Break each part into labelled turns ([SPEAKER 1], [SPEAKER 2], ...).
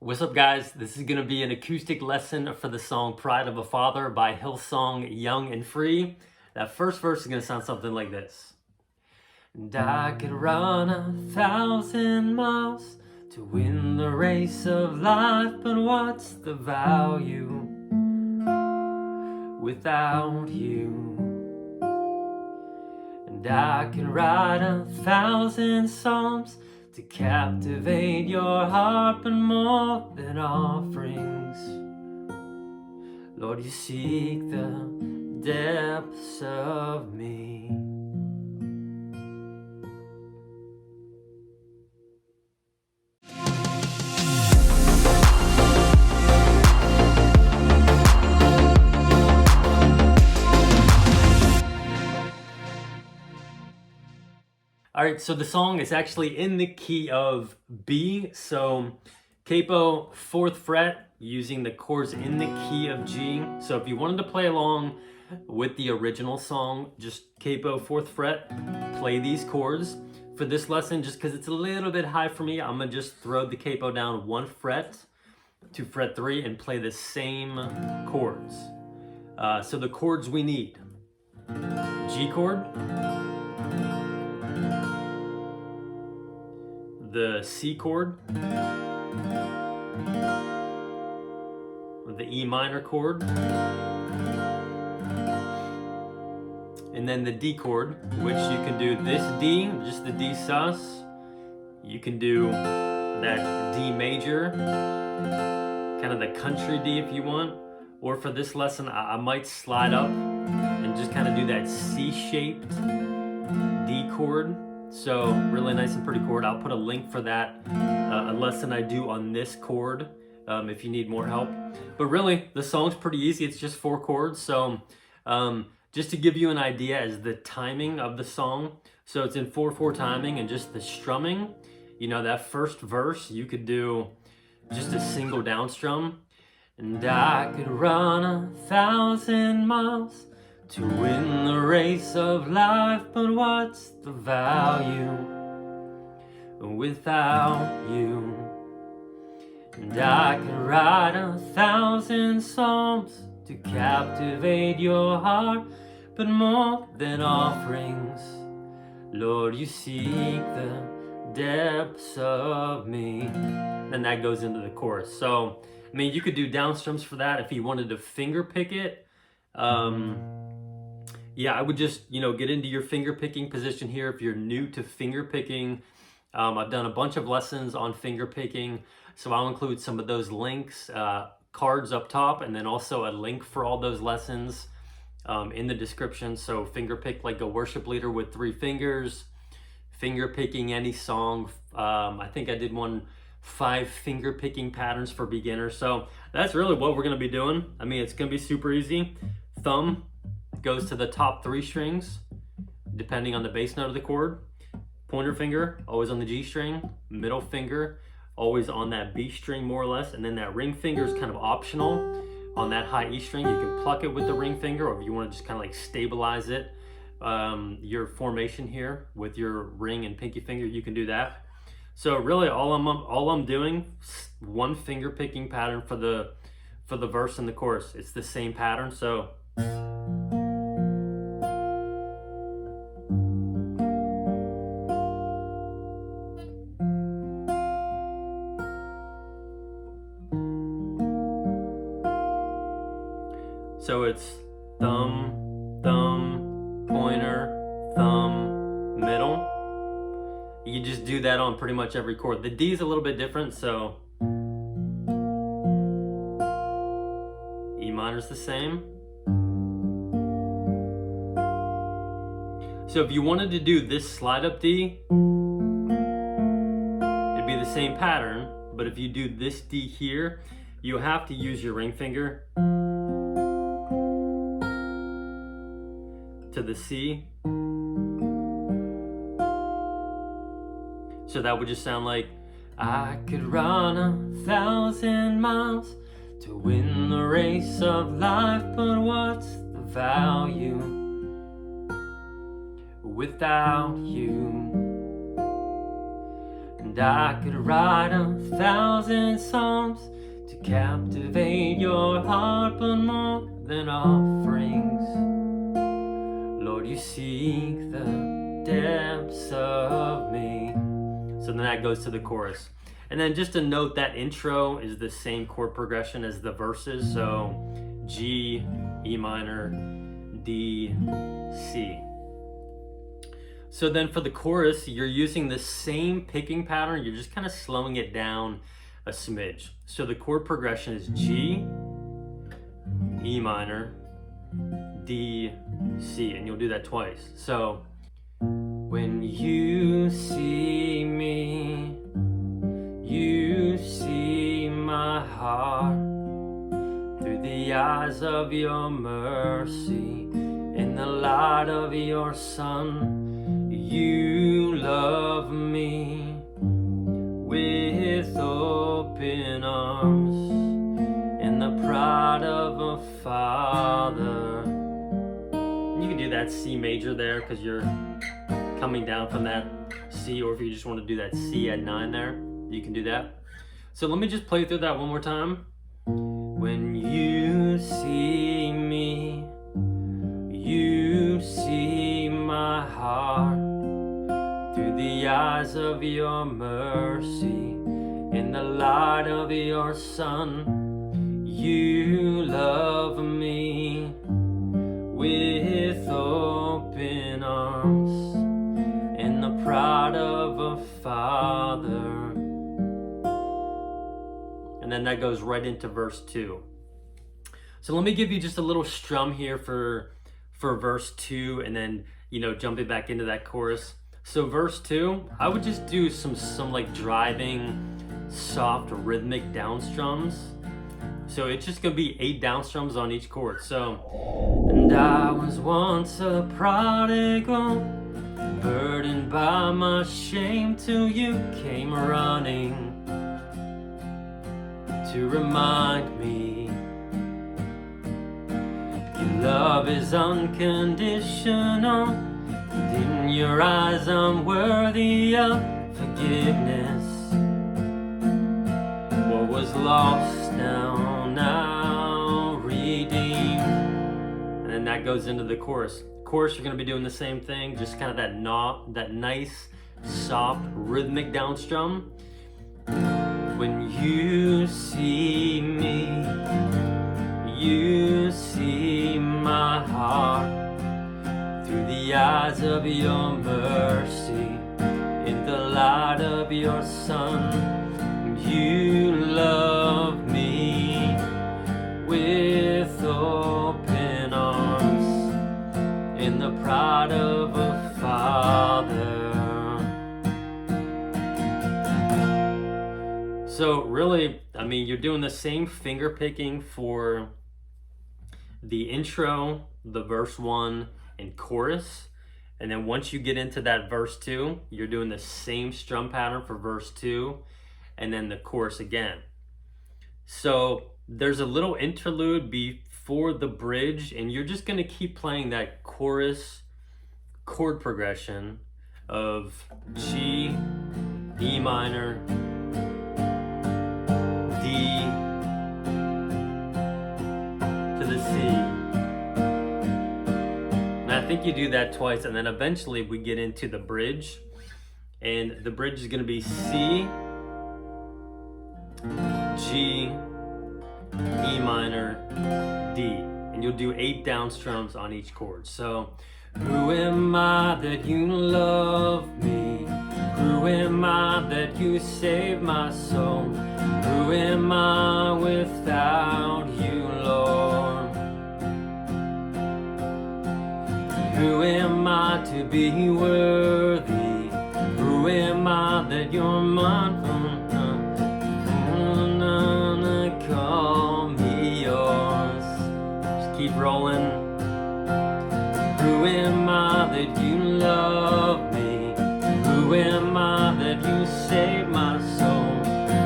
[SPEAKER 1] What's up, guys? This is going to be an acoustic lesson for the song Pride of a Father by Hillsong Young and Free. That first verse is going to sound something like this. And I could run 1,000 miles to win the race of life, but what's the value without you? And I can write 1,000 songs to captivate your heart, but more than offerings, Lord, you seek the depths of me. All right, so the song is actually in the key of B. So capo, 4th fret, using the chords in the key of G. So if you wanted to play along with the original song, just capo, 4th fret, play these chords. For this lesson, just because it's a little bit high for me, I'm gonna just throw the capo down 1 fret to fret 3 and play the same chords. So the chords we need: G chord, the C chord, the E minor chord, and then the D chord, which you can do this D, just the D sus. You can do that D major, kind of the country D if you want. Or for this lesson, I might slide up and just kind of do that C-shaped D chord. So really nice and pretty chord. I'll put a link for that, a lesson I do on this chord, if you need more help. But really, the song's pretty easy. It's just 4 chords. So just to give you an idea as the timing of the song, so it's in 4/4 timing, and just the strumming, you know, that first verse, you could do just a single down strum. And I could run 1,000 miles to win the race of life, but what's the value without you? And I can write 1,000 songs to captivate your heart, but more than offerings, Lord, you seek the depths of me. And that goes into the chorus. So, I mean, you could do down strums for that if you wanted to finger pick it. Yeah, I would just, get into your finger picking position here if you're new to finger picking. I've done a bunch of lessons on finger picking, so I'll include some of those links, cards up top, and then also a link for all those lessons in the description. So finger pick like a worship leader with 3 fingers, finger picking any song. I think I did 5 finger picking patterns for beginners. So that's really what we're gonna be doing. I mean, it's gonna be super easy. Thumb goes to the top 3 strings, depending on the bass note of the chord. Pointer finger, always on the G string. Middle finger, always on that B string more or less. And then that ring finger is kind of optional on that high E string. You can pluck it with the ring finger, or if you want to just kind of like stabilize it, your formation here with your ring and pinky finger, you can do that. So really all I'm doing, 1 finger picking pattern for the verse and the chorus. It's the same pattern. So it's thumb, thumb, pointer, thumb, middle. You just do that on pretty much every chord. The D is a little bit different, so E minor is the same. So if you wanted to do this slide up D, it'd be the same pattern, but if you do this D here, you have to use your ring finger to the C. So that would just sound like, I could run 1,000 miles to win the race of life, but what's the value without you? And And I could write 1,000 songs to captivate your heart, but more than offerings, Lord, you seek the depths of me. So then that goes to the chorus. And then just to note, that intro is the same chord progression as the verses. So G, E minor, D, C. So then for the chorus, you're using the same picking pattern. You're just kind of slowing it down a smidge. So the chord progression is G, E minor, D, C, and you'll do that twice. So when you see me, you see my heart through the eyes of your mercy, in the light of your Son. You love me with open arms, in the pride of a father. You can do that C major there because you're coming down from that C, or if you just want to do that C at 9 there, you can do that. So let me just play through that one more time. When you see me, you see my heart through the eyes of your mercy, in the light of your Son. You love me with open arms, in the pride of a father. And then that goes right into verse 2. So let me give you just a little strum here for verse 2, and then, you know, jumping back into that chorus. So verse 2, I would just do some like driving, soft, rhythmic down strums. So it's just gonna be 8 down strums on each chord. So, and I was once a prodigal, burdened by my shame, till you came running to remind me your love is unconditional, and in your eyes I'm worthy of forgiveness. What was lost now redeemed. And then that goes into the chorus. Chorus, you're going to be doing the same thing, just kind of that nice, soft, rhythmic down strum. When you see me, you see my heart through the eyes of your mercy, in the light of your Son. You love me with open arms, in the pride of a father. So really, I mean, you're doing the same finger picking for the intro, the verse 1, and chorus. And then once you get into that verse 2, you're doing the same strum pattern for verse 2, and then the chorus again. So there's a little interlude before the bridge, and you're just gonna keep playing that chorus chord progression of G, E minor, D to the C. And I think you do that twice, and then eventually we get into the bridge, and the bridge is gonna be C, G, E minor, D, and you'll do 8 down strums on each chord. So, who am I that you love me? Who am I that you save my soul? Who am I without you, Lord? Who am I to be worthy? Who am I that you're mindful? Call me yours. Just keep rolling. Who am I that you love me? Who am I that you save my soul?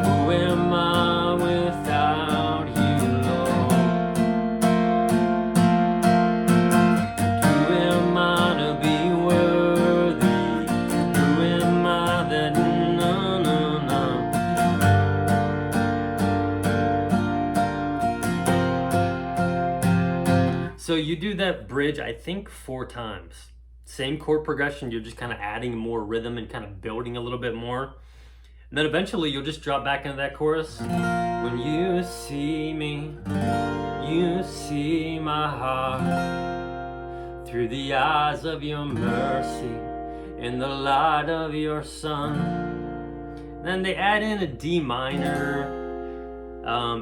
[SPEAKER 1] Who am I without you, Lord? Who am I to be worthy? So you do that bridge, I think 4 times. Same chord progression, you're just kind of adding more rhythm and kind of building a little bit more. And then eventually you'll just drop back into that chorus. When you see me, you see my heart through the eyes of your mercy in the light of your sun. Then they add in a D minor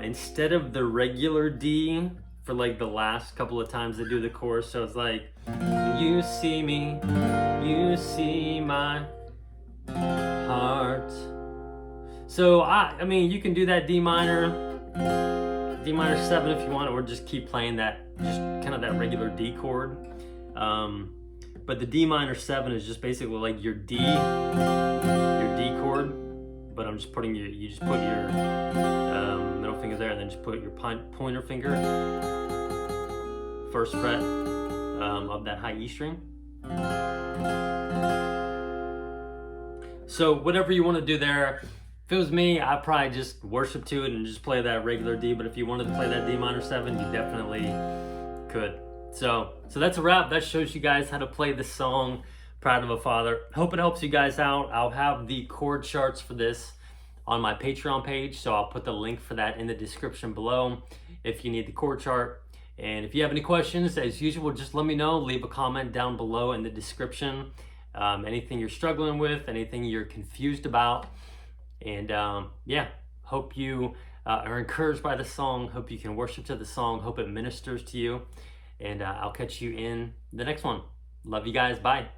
[SPEAKER 1] instead of the regular D for like the last couple of times they do the chorus. So it's like, you see me, you see my heart. So I mean, you can do that D minor 7 if you want, or just keep playing that, just kind of that regular D chord. But the D minor 7 is just basically like your D chord, but I'm just putting you just put your middle finger there, and then just put your pointer finger, first fret of that high E string. So whatever you want to do there. If it was me, I'd probably just worship to it and just play that regular D, but if you wanted to play that D minor 7, you definitely could. So that's a wrap. That shows you guys how to play this song, Proud of a Father. Hope it helps you guys out. I'll have the chord charts for this on my Patreon page, so I'll put the link for that in the description below if you need the chord chart. And if you have any questions, as usual, just let me know. Leave a comment down below in the description. Anything you're struggling with, anything you're confused about. And yeah, hope you are encouraged by the song. Hope you can worship to the song. Hope it ministers to you. And I'll catch you in the next one. Love you guys. Bye.